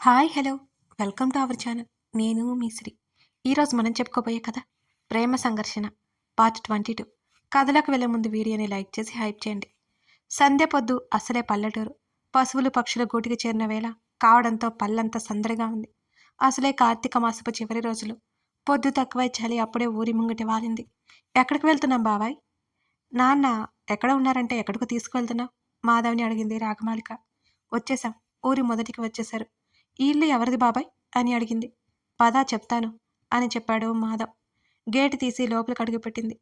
Hi hello welcome to our channel. నేను మీ శ్రీ. ఈరోజు మనం చెప్పుకోబోయే కథ ప్రేమ సంఘర్షణ పార్ట్ 22. కథలోకి వెళ్ళే ముందు వీడియోని లైక్ చేసి హైప్ చేయండి. సంధ్య పొద్దు అసలే పల్లెటూరు. పశువులు పక్షుల గూటికి చేరిన వేళ కావడంతో పల్లంతా సందడిగా ఉంది. అసలే కార్తీక మాసపు చివరి రోజులు. పొద్దు తక్కువై చలి అప్పుడే ఊరి ముంగిటి వాలింది. ఎక్కడికి వెళ్తున్నాం బాబాయ్? నాన్న ఎక్కడ ఉన్నారంటే ఎక్కడికి తీసుకువెళ్తున్నావు? మాధవ్ని అడిగింది రాగమాలిక. వచ్చేసాం. ఊరి మొదటికి వచ్చేశారు. ఈ ఇల్లు ఎవరిది బాబాయ్ అని అడిగింది. పదా చెప్తాను అని చెప్పాడు మాధవ్. గేటు తీసి లోపలికి అడుగుపెట్టింది.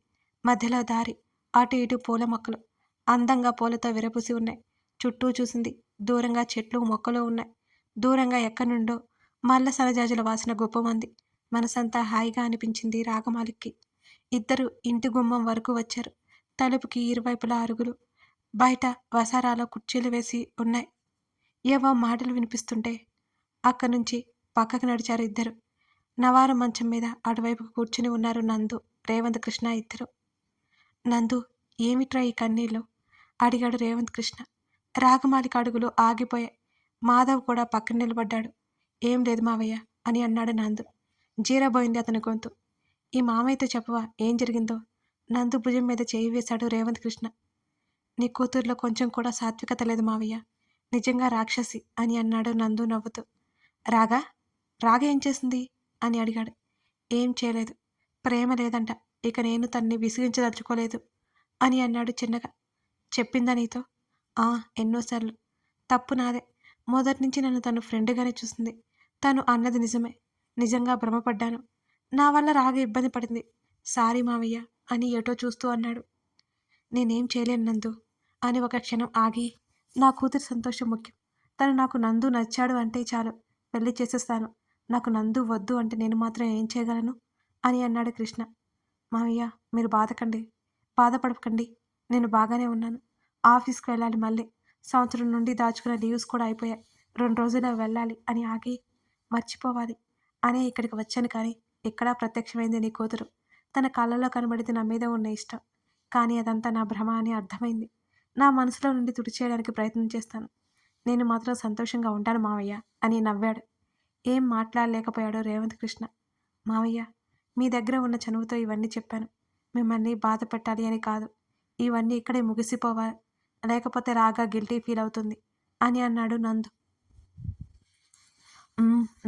మధ్యలో దారి. అటు ఇటు పూల మొక్కలు అందంగా పూలతో విరబూసి ఉన్నాయి. చుట్టూ చూసింది. దూరంగా చెట్లు మొక్కలు ఉన్నాయి. దూరంగా ఎక్కడి నుండో మల్ల సనజాజుల వాసన గుప్పమంది. మనసంతా హాయిగా అనిపించింది రాగమాలిక్కి. ఇద్దరు ఇంటి గుమ్మం వరకు వచ్చారు. తలుపుకి ఇరువైపులా అరుగులు. బయట వసారాలో కుర్చీలు వేసి ఉన్నాయి. ఏవో మాటలు వినిపిస్తుంటే అక్కడి నుంచి పక్కకు నడిచారు ఇద్దరు. నవారు మంచం మీద అటువైపుకు కూర్చుని ఉన్నారు నందు, రేవంత్ కృష్ణ ఇద్దరు. నందు, ఏమిట్రా ఈ కన్నీళ్ళు? అడిగాడు రేవంత్ కృష్ణ. రాగమాలిక అడుగులు ఆగిపోయాయి. మాధవ్ కూడా పక్కన నిలబడ్డాడు. ఏం లేదు మావయ్య అని అన్నాడు నందు. జీరబోయింది అతని గొంతు. ఈ మామయ్యతో చెప్పవా ఏం జరిగిందో? నందు భుజం మీద చేయి వేశాడు రేవంత్ కృష్ణ. నీ కూతుర్లో కొంచెం కూడా సాత్వికత లేదు మావయ్య. నిజంగా రాక్షసి అని అన్నాడు నందు నవ్వుతూ. రాగా రాగా ఏం చేసింది అని అడిగాడు. ఏం చేయలేదు. ప్రేమ లేదంట. ఇక నేను తన్ని విసిగించదలుచుకోలేదు అని అన్నాడు చిన్నగా. చెప్పిందా నీతో? ఆ, ఎన్నోసార్లు. తప్పు నాదే. మొదటి నుంచి నన్ను తను ఫ్రెండ్గానే చూసింది. తను అన్నది నిజమే. నిజంగా భ్రమపడ్డాను. నా వల్ల రాగా ఇబ్బంది పడింది. సారీ మావయ్య అని ఎటో చూస్తూ అన్నాడు. నేనేం చేయలేను నందు అని ఒక క్షణం ఆగి, నా కూతురి సంతోషం ముఖ్యం. తను నాకు నందు నచ్చాడు అంటే చాలు, పెళ్లి చేసేస్తాను. నాకు నందు వద్దు అంటే నేను మాత్రం ఏం చేయగలను అని అన్నాడు కృష్ణ. మావయ్య, మీరు బాధపడకండి. నేను బాగానే ఉన్నాను. ఆఫీస్కి వెళ్ళాలి మళ్ళీ. సంవత్సరం నుండి దాచుకున్న లీవ్స్ కూడా అయిపోయాయి. 2 రోజుల్లో వెళ్ళాలి అని ఆగి, మర్చిపోవాలి అనే ఇక్కడికి వచ్చాను. కానీ ఎక్కడా ప్రత్యక్షమైంది నీ కూతురు. తన కళ్ళలో కనబడితే నా మీద ఉన్న ఇష్టం. కానీ అదంతా నా భ్రమ అని అర్థమైంది. నా మనసులో నుండి తుడిచేయడానికి ప్రయత్నం చేస్తాను. నేను మాత్రం సంతోషంగా ఉంటాను మావయ్య అని నవ్వాడు. ఏం మాట్లాడలేకపోయాడు రేవంత్ కృష్ణ. మావయ్య, మీ దగ్గర ఉన్న చనువుతో ఇవన్నీ చెప్పాను. మిమ్మల్ని బాధ పెట్టాలి అని కాదు. ఇవన్నీ ఇక్కడే ముగిసిపోవాలి, లేకపోతే రాగా గిల్టీ ఫీల్ అవుతుంది అని అన్నాడు నందు.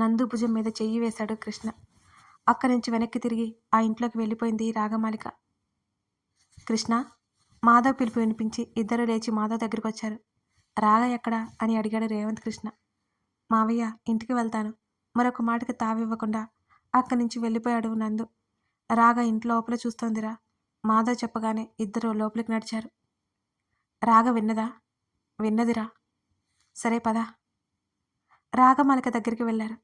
నందు భుజం మీద చెయ్యి వేశాడు కృష్ణ. అక్కడి నుంచి వెనక్కి తిరిగి ఆ ఇంట్లోకి వెళ్ళిపోయింది రాగమాలిక. కృష్ణ, మాధవ్ పిలుపు వినిపించి ఇద్దరు లేచి మాధవ్ దగ్గరికి వచ్చారు. రాగ ఎక్కడా అని అడిగాడు రేవంత్ కృష్ణ. మావయ్య, ఇంటికి వెళ్తాను. మరొక మాటకి తావివ్వకుండా అక్కడి నుంచి వెళ్ళిపోయాడు నందు. రాగ ఇంటి లోపల చూస్తోందిరా. మాధవ్ చెప్పగానే ఇద్దరు లోపలికి నడిచారు. రాగ విన్నదా? విన్నదిరా. సరే పదా. రాగమాలిక దగ్గరికి వెళ్ళారు.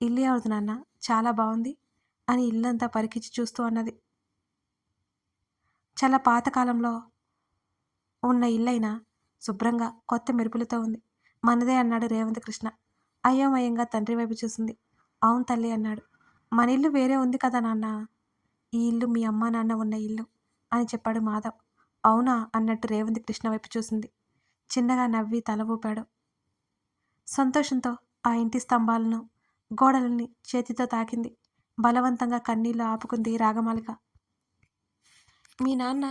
ఇల్లు ఎవరిది నాన్న? చాలా బాగుంది అని ఇల్లంతా పరికించి చూస్తూ అన్నది. చాలా పాతకాలంలో ఉన్న ఇల్లైనా శుభ్రంగా కొత్త మెరుపులతో ఉంది. మనదే అన్నాడు రేవంత్ కృష్ణ. అయోమయంగా తండ్రి వైపు చూసింది. అవును తల్లి అన్నాడు. మన ఇల్లు వేరే ఉంది కదా నాన్న. ఈ ఇల్లు మీ అమ్మా నాన్న ఉన్న ఇల్లు అని చెప్పాడు మాధవ్. అవునా అన్నట్టు రేవంత్ కృష్ణ వైపు చూసింది. చిన్నగా నవ్వి తల ఊపాడు. సంతోషంతో ఆ ఇంటి స్తంభాలను, గోడలని చేతితో తాకింది. బలవంతంగా కన్నీళ్లు ఆపుకుంది రాగమాలిక. మీ నాన్న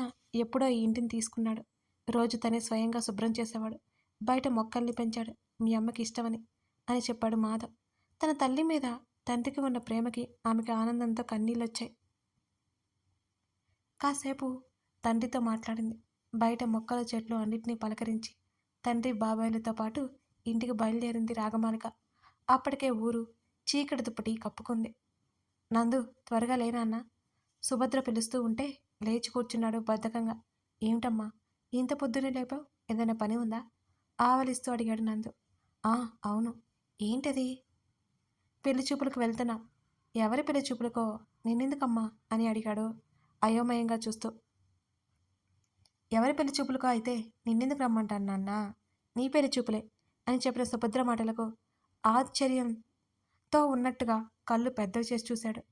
ఎప్పుడో ఈ ఇంటిని తీసుకున్నాడు. రోజు తనే స్వయంగా శుభ్రం చేసేవాడు. బయట మొక్కల్ని పెంచాడు. మీ అమ్మకి ఇష్టమని అని చెప్పాడు మాధవ్. తన తల్లి మీద తండ్రికి ఉన్న ప్రేమకి ఆమెకి ఆనందంతో కన్నీళ్ళొచ్చాయి. కాసేపు తండ్రితో మాట్లాడింది. బయట మొక్కల చెట్లు అన్నిటినీ పలకరించి తండ్రి బాబాయిలతో పాటు ఇంటికి బయలుదేరింది రాగమాలిక. అప్పటికే ఊరు చీకటి దుప్పటి కప్పుకుంది. నందు, త్వరగా లేనాన్న. సుభద్ర పిలుస్తూ ఉంటే లేచి కూర్చున్నాడు బద్ధకంగా. ఏమిటమ్మా ఇంత పొద్దునే లేపావు? ఏదైనా పని ఉందా? ఆవలిస్తూ అడిగాడు నందు. అవును. ఏంటది? పెళ్లి చూపులకు వెళ్తున్నాం. ఎవరి పెళ్లి చూపులకో? నిన్నెందుకమ్మా అని అడిగాడు అయోమయంగా చూస్తూ. ఎవరి పెళ్లి చూపులకో అయితే నిన్నెందుకు రమ్మంటాను నాన్న? నీ పెళ్లి చూపులే అని చెప్పిన సుభద్ర మాటలకు ఆశ్చర్యంతో ఉన్నట్టుగా కళ్ళు పెద్దవి చేసి చూశాడు.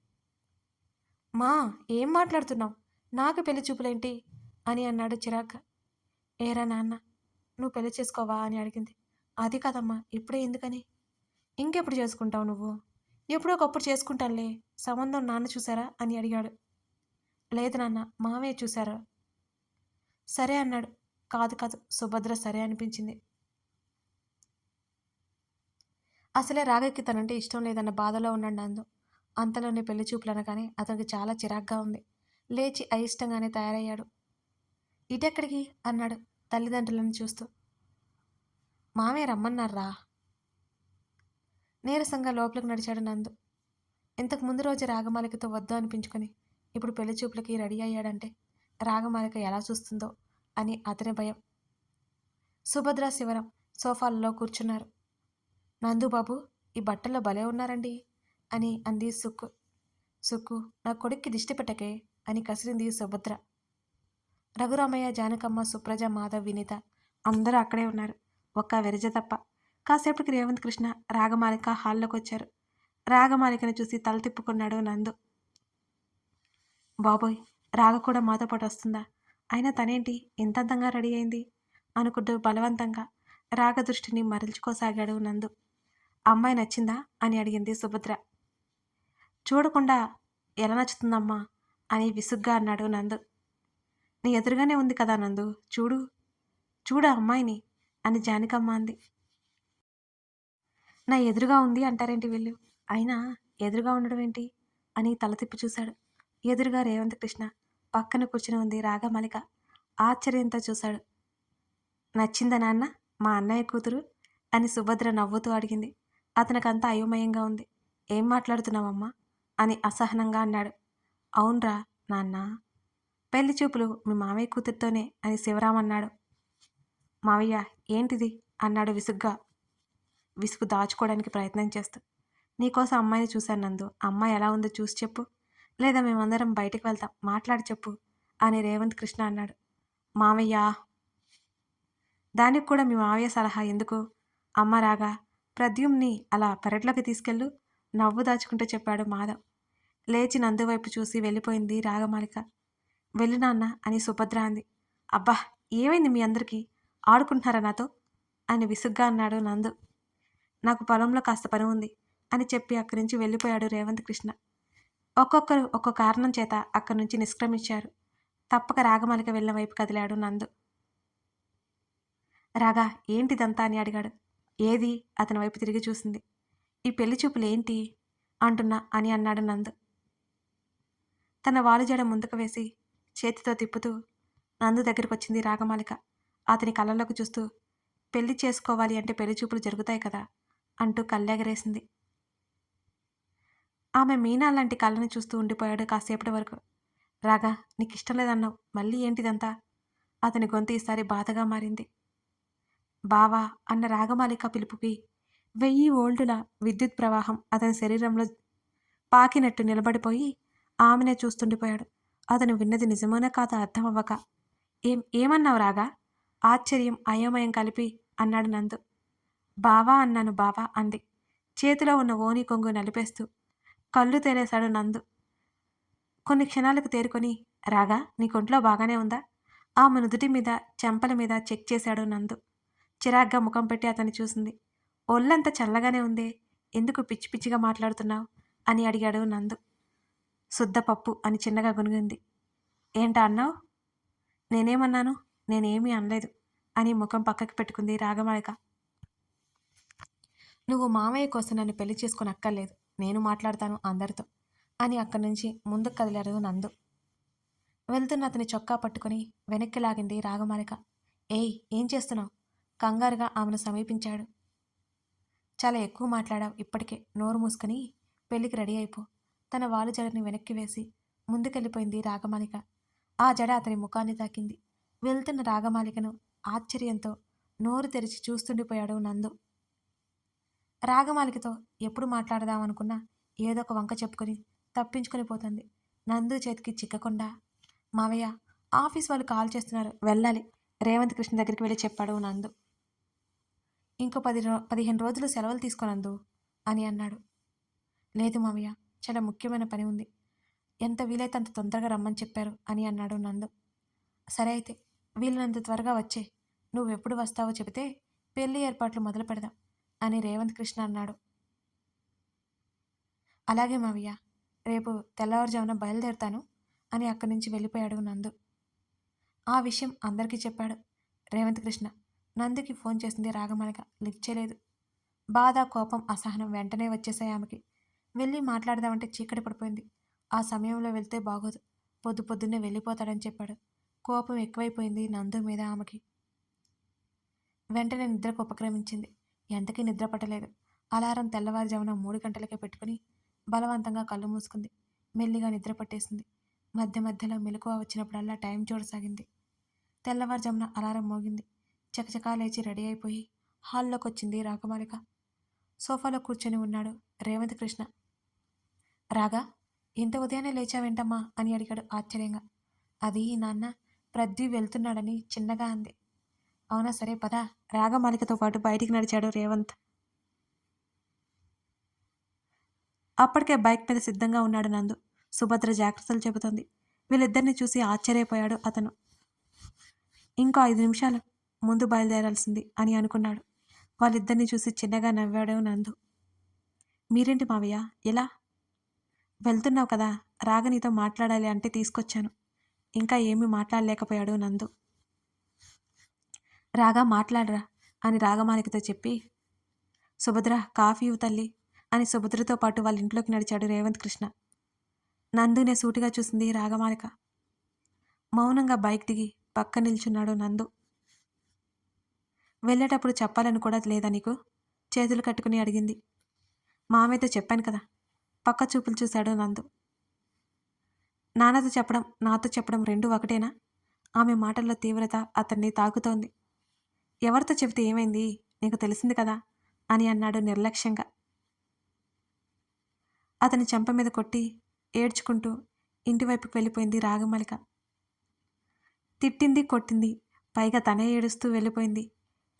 మా, ఏం మాట్లాడుతున్నావు? నాకు పెళ్లి చూపులేంటి అని అన్నాడు చిరాగ్గా. ఏరా నాన్న, నువ్వు పెళ్లి చేసుకోవా అని అడిగింది. అది కాదమ్మా, ఇప్పుడే ఎందుకని? ఇంకెప్పుడు చేసుకుంటావు నువ్వు? ఎప్పుడో ఒకప్పుడు చేసుకుంటానులే. సంబంధం నాన్న చూసారా అని అడిగాడు. లేదు నాన్న, మావయ్య చూశారు. సరే అన్నాడు. కాదు కాదు, సుభద్ర సరే అనిపించింది. అసలే రాఘకి తనంటే ఇష్టం లేదన్న బాధలో ఉన్నాడు నందు. అంతలోనే పెళ్లి చూపులు అనగానే అతనికి చాలా చిరాగ్గా ఉంది. లేచి అయిష్టంగానే తయారయ్యాడు. ఇటెక్కడికి అన్నాడు తల్లిదండ్రులను చూస్తూ. మామయ్య రమ్మన్నారా? నీరసంగా లోపలికి నడిచాడు నందు. ఇంతకు ముందు రోజు రాగమాలికతో వద్దు అనిపించుకొని ఇప్పుడు పెళ్లి చూపులకి రెడీ అయ్యాడంటే రాగమాలిక ఎలా చూస్తుందో అని అతని భయం. సుభద్ర, శివరం సోఫాలలో కూర్చున్నారు. నందుబాబు, ఈ బట్టల్లో భలే ఉన్నారండి అని అంది సుక్కు. సుక్కు, నా కొడుక్కి దిష్టి పెట్టకే అని కసిరింది సుభద్ర. రఘురామయ్య, జానకమ్మ, సుప్రజ, మాధవ్, వినీత అందరూ అక్కడే ఉన్నారు. ఒక్క విరజ తప్ప. కాసేపటికి రేవంత్ కృష్ణ, రాగమాలిక హాల్లోకి వచ్చారు. రాగమాలికను చూసి తల తిప్పుకున్నాడు నందు. బాబోయ్, రాగ కూడా మాతో పాటు వస్తుందా? అయినా తనేంటి ఇంత అందంగా రెడీ అయింది అనుకుంటూ బలవంతంగా రాగ దృష్టిని మరల్చుకోసాగాడు నందు. అమ్మాయి నచ్చిందా అని అడిగింది సుభద్ర. చూడకుండా ఎలా నచ్చుతుందమ్మా అని విసుగ్గా అన్నాడు నందు. నీ ఎదురుగానే ఉంది కదా నందు, చూడు చూడు అమ్మాయిని అని జానకమ్మ అంది. నా ఎదురుగా ఉంది అంటారేంటి వీళ్ళు? అయినా ఎదురుగా ఉండడం ఏంటి అని తల తిప్పి చూశాడు. ఎదురుగా రేవంత్ కృష్ణ, పక్కన కూర్చుని ఉంది రాగమాలిక. ఆశ్చర్యంతో చూశాడు. నచ్చిందా నాన్న, మా అన్నయ్య కూతురు అని సుభద్ర నవ్వుతూ అడిగింది. అతనికంతా అయోమయంగా ఉంది. ఏం మాట్లాడుతున్నావమ్మా అని అసహనంగా అన్నాడు. అవునరా నాన్న, పెళ్లి చూపులు మీ మామయ్య కూతురుతోనే అని శివరాం అన్నాడు. మావయ్య ఏంటిది అన్నాడు విసుగ్గా, విసుగు దాచుకోవడానికి ప్రయత్నం చేస్తూ. నీకోసం అమ్మాయిని చూశాను నందు, అమ్మాయి ఎలా ఉందో చూసి చెప్పు, లేదా మేమందరం బయటికి వెళ్తాం, మాట్లాడి చెప్పు అని రేవంత్ కృష్ణ అన్నాడు. మావయ్య, దానికి కూడా మీ మావయ్య సలహా ఎందుకు? అమ్మ రాగా, ప్రద్యుమ్ని అలా పెరట్లోకి తీసుకెళ్ళు నవ్వు దాచుకుంటూ చెప్పాడు మాధవ్. లేచి నందు వైపు చూసి వెళ్ళిపోయింది రాగమాలిక. వెళ్ళు నాన్న అని సుభద్ర అంది. అబ్బా, ఏమైంది మీ అందరికీ, ఆడుకుంటున్నారా నాతో అని విసుగ్గా అన్నాడు నందు. నాకు పొలంలో కాస్త పని ఉంది అని చెప్పి అక్కడి నుంచి వెళ్ళిపోయాడు రేవంత్ కృష్ణ. ఒక్కొక్కరు ఒక్కో కారణం చేత అక్కడి నుంచి నిష్క్రమించారు. తప్పక రాగమాలిక వెళ్ళిన వైపు కదిలాడు నందు. రాగా, ఏంటిదంతా అని అడిగాడు. ఏది అతని వైపు తిరిగి చూసింది. ఈ పెళ్లి చూపులు ఏంటి అంటున్నా అని అన్నాడు నందు. తన వాలుజడ ముందుకు వేసి చేతితో తిప్పుతూ నందు దగ్గరికి వచ్చింది రాగమాలిక. అతని కళ్ళలోకి చూస్తూ, పెళ్లి చేసుకోవాలి అంటే పెళ్లి చూపులు జరుగుతాయి కదా అంటూ కళ్ళెగరేసింది. ఆమె మీనా లాంటి కళ్ళని చూస్తూ ఉండిపోయాడు కాసేపటి వరకు. రాగా, నీకు ఇష్టం లేదన్నావు, మళ్ళీ ఏంటిదంతా? అతని గొంతు ఈసారి బాధగా మారింది. బావా అన్న రాగమాలిక పిలుపుకి 1000 వోల్టుల విద్యుత్ ప్రవాహం అతని శరీరంలో పాకినట్టు నిలబడిపోయి ఆమెనే చూస్తుండిపోయాడు. అతను విన్నది నిజమోనే కాదో అర్థం అవ్వక. ఏమన్నావు రాగా? ఆశ్చర్యం, అయోమయం కలిపి అన్నాడు నందు. బావా అన్నాను బావా అంది చేతిలో ఉన్న ఓని కొంగు నలిపేస్తూ. కళ్ళు తేలేశాడు నందు. కొన్ని క్షణాలకు తేరుకొని, రాగా నీకొంట్లో బాగానే ఉందా? ఆమె నుదుటి మీద, చెంపల మీద చెక్ చేశాడు నందు. చిరాగ్గా ముఖం పెట్టి అతన్ని చూసింది. ఒళ్ళంతా చల్లగానే ఉందే, ఎందుకు పిచ్చి పిచ్చిగా మాట్లాడుతున్నావు అని అడిగాడు నందు. శుద్ధపప్పు అని చిన్నగా గునిగింది. ఏంటా అన్నావు? నేనేమన్నాను? నేనేమీ అనలేదు అని ముఖం పక్కకి పెట్టుకుంది రాగమాలిక. నువ్వు మామయ్య కోసం నన్ను పెళ్లి చేసుకుని అక్కర్లేదు, నేను మాట్లాడతాను అందరితో అని అక్కడి నుంచి ముందుకు కదిలాడు నందు. వెళ్తున్న అతని చొక్కా పట్టుకుని వెనక్కి లాగింది రాగమాలిక. ఏయ్, ఏం చేస్తున్నావు? కంగారుగా ఆమెను సమీపించాడు. చాలా ఎక్కువ మాట్లాడావు, ఇప్పటికే నోరు మూసుకొని పెళ్లికి రెడీ అయిపో. తన వాలు జడని వెనక్కి వేసి ముందుకెళ్ళిపోయింది రాగమాలిక. ఆ జడ అతని ముఖాన్ని తాకింది. వెళ్తున్న రాగమాలికను ఆశ్చర్యంతో నోరు తెరిచి చూస్తుండిపోయాడు నందు. రాగమాలికతో ఎప్పుడు మాట్లాడదామనుకున్నా ఏదో ఒక వంక చెప్పుకొని తప్పించుకొని పోతుంది. నందు చేతికి చిక్కకుండా, మావయ్య, ఆఫీస్ వాళ్ళు కాల్ చేస్తున్నారు, వెళ్ళాలి, రేవంత్ కృష్ణ దగ్గరికి వెళ్ళి చెప్పాడు నందు. ఇంకో 15 రోజులు సెలవులు తీసుకోనందు అని అన్నాడు. లేదు మావయ్య, చాలా ముఖ్యమైన పని ఉంది, ఎంత వీలైతే అంత తొందరగా రమ్మని చెప్పారు అని అన్నాడు నందు. సరే అయితే వీళ్ళనంత త్వరగా వచ్చే, నువ్వెప్పుడు వస్తావో చెబితే పెళ్లి ఏర్పాట్లు మొదలు పెడదాం అని రేవంత్ కృష్ణ అన్నాడు. అలాగే మావయ్య, రేపు తెల్లవారుజామున బయలుదేరుతాను అని అక్కడి నుంచి వెళ్ళిపోయాడు నందు. ఆ విషయం అందరికీ చెప్పాడు రేవంత్ కృష్ణ. నందుకి ఫోన్ చేసింది రాగమాలిక, లిఫ్ట్ చేయలేదు. బాధ, కోపం, అసహనం వెంటనే వచ్చేసాయి ఆమెకి. వెళ్ళి మాట్లాడదామంటే చీకటి పడిపోయింది. ఆ సమయంలో వెళ్తే బాగోదు, పొద్దు పొద్దున్నే వెళ్ళిపోతాడని చెప్పాడు. కోపం ఎక్కువైపోయింది నందు మీద ఆమెకి. వెంటనే నిద్రకు ఉపక్రమించింది. ఎంతకీ నిద్ర పట్టలేదు. అలారం తెల్లవారుజామున 3 గంటలకే పెట్టుకుని బలవంతంగా కళ్ళు మూసుకుంది. మెల్లిగా నిద్ర పట్టేసింది. మధ్య మధ్యలో మెలకువ వచ్చినప్పుడల్లా టైం చూడసాగింది. తెల్లవారుజామున అలారం మోగింది. చకచకా లేచి రెడీ అయిపోయి హాల్లోకి వచ్చింది రాగమాలిక. సోఫాలో కూర్చొని ఉన్నాడు రేవంత్ కృష్ణ. రాగా, ఇంత ఉదయాన్నే లేచావేంటమ్మా అని అడిగాడు ఆశ్చర్యంగా. అది నాన్న, పృథ్వీ వెళ్తున్నాడని చిన్నగా అంది. అవునా, సరే పద. రాగమాలికతో పాటు బయటికి నడిచాడు రేవంత్. అప్పటికే బైక్ మీద సిద్ధంగా ఉన్నాడు నందు. సుభద్ర జాగ్రత్తలు చెబుతోంది. వీళ్ళిద్దరిని చూసి ఆశ్చర్యపోయాడు అతను. ఇంకో 5 నిమిషాలు ముందు బయలుదేరాల్సింది అని అనుకున్నాడు. వాళ్ళిద్దరిని చూసి చిన్నగా నవ్వాడు నందు. మీరేంటి మావయ్య ఎలా? వెళ్తున్నావు కదా, రాగ నీతో మాట్లాడాలి అంటే తీసుకొచ్చాను. ఇంకా ఏమీ మాట్లాడలేకపోయాడు నందు. రాగా, మాట్లాడరా అని రాగమాలికతో చెప్పి, సుభద్ర కాఫీ ఇవ్వు తల్లి అని సుభద్రతో పాటు వాళ్ళ ఇంట్లోకి నడిచాడు రేవంత్ కృష్ణ. నందునే సూటిగా చూసింది రాగమాలిక. మౌనంగా బైక్ దిగి పక్క నిల్చున్నాడు నందు. వెళ్ళేటప్పుడు చెప్పాలని కూడా లేదా నీకు? చేతులు కట్టుకుని అడిగింది. మామయ్యతో చెప్పాను కదా. పక్క చూపులు చూశాడు నందు. నాన్నతో చెప్పడం, నాతో చెప్పడం రెండూ ఒకటేనా? ఆమె మాటల్లో తీవ్రత అతన్ని తాకుతోంది. ఎవరితో చెబితే ఏమైంది, నీకు తెలిసింది కదా అని అన్నాడు నిర్లక్ష్యంగా. అతని చెంప మీద కొట్టి ఏడ్చుకుంటూ ఇంటివైపుకి వెళ్ళిపోయింది రాగమాలిక. తిట్టింది, కొట్టింది, పైగా తనే ఏడుస్తూ వెళ్ళిపోయింది.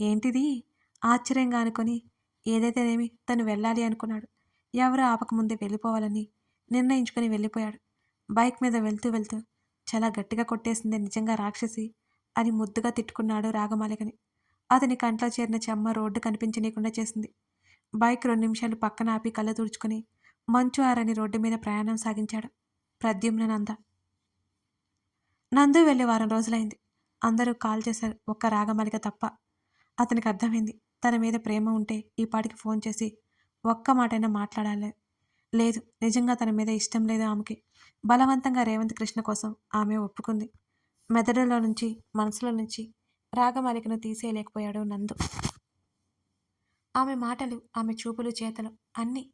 ఏంటిది ఆశ్చర్యంగా అనుకొని, ఏదైతేనేమి తను వెళ్ళాలి అనుకున్నాడు. ఎవరూ ఆపకముందే వెళ్ళిపోవాలని నిర్ణయించుకొని వెళ్ళిపోయాడు. బైక్ మీద వెళ్తూ వెళ్తూ చాలా గట్టిగా కొట్టేసింది నిజంగా రాక్షసి అని ముద్దుగా తిట్టుకున్నాడు రాగమాలికని. అతని కంట్లో చేరిన చెమ్మ రోడ్డు కనిపించనీయకుండా చేసింది. బైక్ 2 నిమిషాలు పక్కన ఆపి కళ్ళు తుడుచుకొని మంచు ఆరని రోడ్డు మీద ప్రయాణం సాగించాడు ప్రద్యుమ్న నంద. నందు వెళ్ళి వారం రోజులైంది. అందరూ కాల్ చేశారు, ఒక్క రాగమాలిక తప్ప. అతనికి అర్థమైంది, తన మీద ప్రేమ ఉంటే ఈ పాటికి ఫోన్ చేసి ఒక్క మాటైనా మాట్లాడాలి. లేదు, నిజంగా తన మీద ఇష్టం లేదు ఆమెకి. బలవంతంగా రేవంత్ కృష్ణ కోసం ఆమె ఒప్పుకుంది. మెదడులో నుంచి, మనసులో నుంచి రాగమాలికను తీసేయలేకపోయాడు నందు. ఆమె మాటలు, ఆమె చూపులు, చేతలు అన్నీ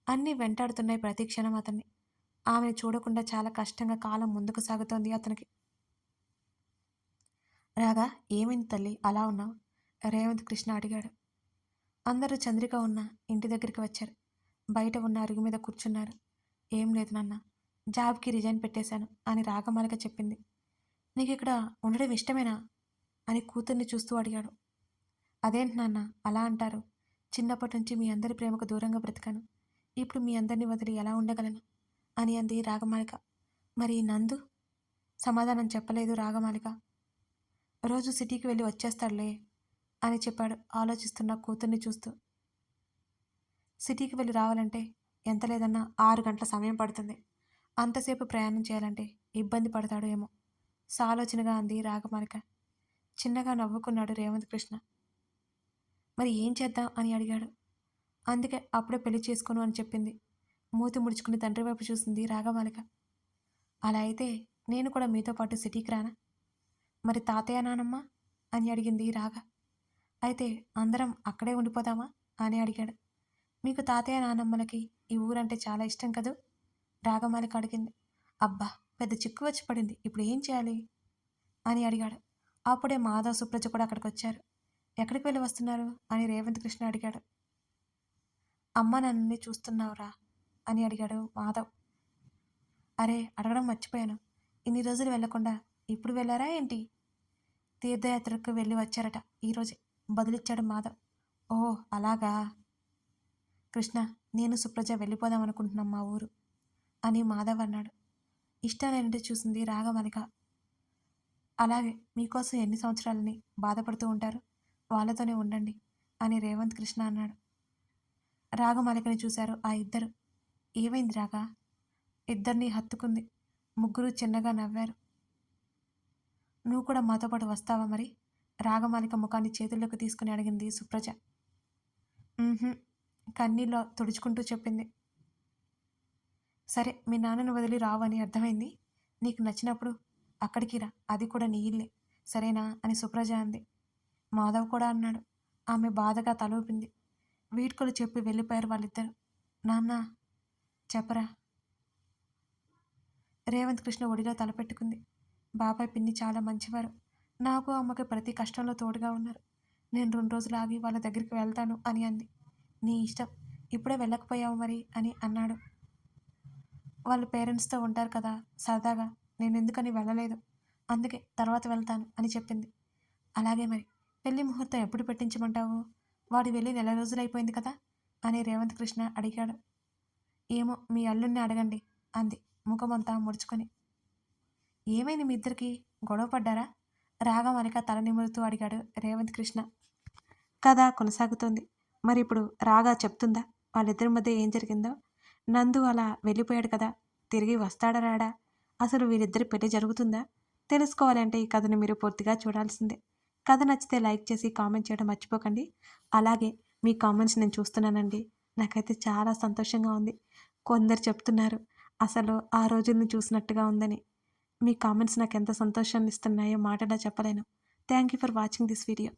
అన్నీ వెంటాడుతున్నాయి ప్రతి క్షణం అతన్ని. ఆమెను చూడకుండా చాలా కష్టంగా కాలం ముందుకు సాగుతోంది అతనికి. రాగా, ఏమైంది తల్లి అలా ఉన్నావు? రేవంత్ కృష్ణ అడిగాడు. అందరూ చంద్రిక ఉన్న ఇంటి దగ్గరికి వచ్చారు. బయట ఉన్న అరుగు మీద కూర్చున్నారు. ఏం లేదు నాన్న, జాబ్కి రిజైన్ పెట్టేశాను అని రాగమాలిక చెప్పింది. నీకు ఇక్కడ ఉండడం ఇష్టమేనా అని కూతుర్ని చూస్తూ అడిగాడు. అదేంటి నాన్న అలా అంటారు? చిన్నప్పటి నుంచి మీ అందరి ప్రేమకు దూరంగా బ్రతికాను. ఇప్పుడు మీ అందరినీ వదిలి ఎలా ఉండగలను అని అంది రాగమాలిక. మరి నందు? సమాధానం చెప్పలేదు రాగమాలిక. రోజు సిటీకి వెళ్ళి వచ్చేస్తాడులే అని చెప్పాడు ఆలోచిస్తున్న కూతుర్ని చూస్తూ. సిటీకి వెళ్ళి రావాలంటే ఎంత లేదన్నా 6 గంటల సమయం పడుతుంది. అంతసేపు ప్రయాణం చేయాలంటే ఇబ్బంది పడతాడు ఏమో సాలోచనగా అంది రాగమాలిక. చిన్నగా నవ్వుకున్నాడు రేవంత్ కృష్ణ. మరి ఏం చేద్దాం అని అడిగాడు. అందుకే అప్పుడే పెళ్లి చేసుకోను అని చెప్పింది. మూతి ముడుచుకుని తండ్రి వైపు చూసింది రాగమాలిక. అలా అయితే నేను కూడా మీతో పాటు సిటీకి రానా? మరి తాతయ్య, నానమ్మ అని అడిగింది రాగ. అయితే అందరం అక్కడే ఉండిపోదామా అని అడిగాడు. మీకు తాతయ్య, నానమ్మలకి ఈ ఊరంటే చాలా ఇష్టం కదూ? రాగమాలిక అడిగింది. అబ్బా, పెద్ద చిక్కు వచ్చి పడింది, ఇప్పుడు ఏం చేయాలి అని అడిగాడు. అప్పుడే మాధవ్, సుప్రజ కూడా అక్కడికి వచ్చారు. ఎక్కడికి వెళ్ళి వస్తున్నారు అని రేవంత్ కృష్ణ అడిగాడు. అమ్మ నన్ను చూస్తున్నావురా అని అడిగాడు మాధవ్. అరే, అడగడం మర్చిపోయాను, ఇన్ని రోజులు వెళ్లకుండా ఇప్పుడు వెళ్ళారా ఏంటి? తీర్థయాత్రకు వెళ్ళి వచ్చారట ఈరోజే బదులిచ్చాడు మాధవ్. ఓ అలాగా కృష్ణ, నేను సుప్రజ వెళ్ళిపోదాం అనుకుంటున్నాం మా ఊరు అని మాధవ్ అన్నాడు. ఇష్టం లేనింటి చూసింది రాగమాలిక. అలాగే, మీకోసం ఎన్ని సంవత్సరాలని బాధపడుతూ ఉంటారు, వాళ్ళతోనే ఉండండి అని రేవంత్ కృష్ణ అన్నాడు. రాగమాలికని చూశారు ఆ ఇద్దరు. ఏమైంది రాగా? ఇద్దరిని హత్తుకుంది. ముగ్గురు చిన్నగా నవ్వారు. నువ్వు కూడా మాతో పాటు వస్తావా మరి? రాగమాలిక ముఖాన్ని చేతుల్లోకి తీసుకుని అడిగింది సుప్రజ. ఉహుం, కన్నీళ్ళు తుడుచుకుంటూ చెప్పింది. సరే, మీ నాన్నను వదిలి రావు అని అర్థమైంది. నీకు నచ్చినప్పుడు అక్కడికి రా, అది కూడా నీ ఇల్లే, సరేనా అని సుప్రజ అంది. మాధవ్ కూడా అన్నాడు. ఆమె బాధగా తల ఊపింది. వీడ్కోలు చెప్పి వెళ్ళిపోయారు వాళ్ళిద్దరు. నాన్న చెప్పరా? రేవంత్ కృష్ణ ఒడిలో తలపెట్టుకుంది. బాబాయ్ పిన్ని చాలా మంచివారు. నాకు అమ్మకి ప్రతి కష్టంలో తోడుగా ఉన్నారు. నేను 2 రోజులు ఆగి వాళ్ళ దగ్గరికి వెళ్తాను అని అంది. నీ ఇష్టం, ఇప్పుడే వెళ్ళకపోయావు మరి అని అన్నాడు. వాళ్ళు పేరెంట్స్తో ఉంటారు కదా సరదాగా, నేను ఎందుకని వెళ్ళలేదు, అందుకే తర్వాత వెళ్తాను అని చెప్పింది. అలాగే మరి, పెళ్లి ముహూర్తం ఎప్పుడు పెట్టించమంటావు? వాడు వెళ్ళి 1 నెల రోజులైపోయింది కదా అని రేవంత్ కృష్ణ అడిగాడు. ఏమో మీ అల్లుణ్ణి అడగండి అంది ముఖమంతా ముడుచుకొని. ఏమైంది మీ ఇద్దరికి, గొడవ పడ్డారా? రాగమలిక తల నిమురుతూ అడిగాడు రేవంత్ కృష్ణ. కథ కొనసాగుతోంది. మరి ఇప్పుడు రాగా చెప్తుందా వాళ్ళిద్దరి మధ్య ఏం జరిగిందో? నందు అలా వెళ్ళిపోయాడు కదా, తిరిగి వస్తాడా రాడా? అసలు వీరిద్దరి పెళ్లి జరుగుతుందా? తెలుసుకోవాలంటే ఈ కథను మీరు పూర్తిగా చూడాల్సిందే. కథ నచ్చితే లైక్ చేసి కామెంట్ చేయడం మర్చిపోకండి. అలాగే మీ కామెంట్స్ నేను చూస్తున్నానండి. నాకైతే చాలా సంతోషంగా ఉంది. కొందరు చెప్తున్నారు అసలు ఆ రోజుల్ని చూసినట్టుగా ఉందని. మీ కామెంట్స్ నాకు ఎంత సంతోషాన్ని ఇస్తున్నాయో మాటలా చెప్పలేను. Thank you for watching this video.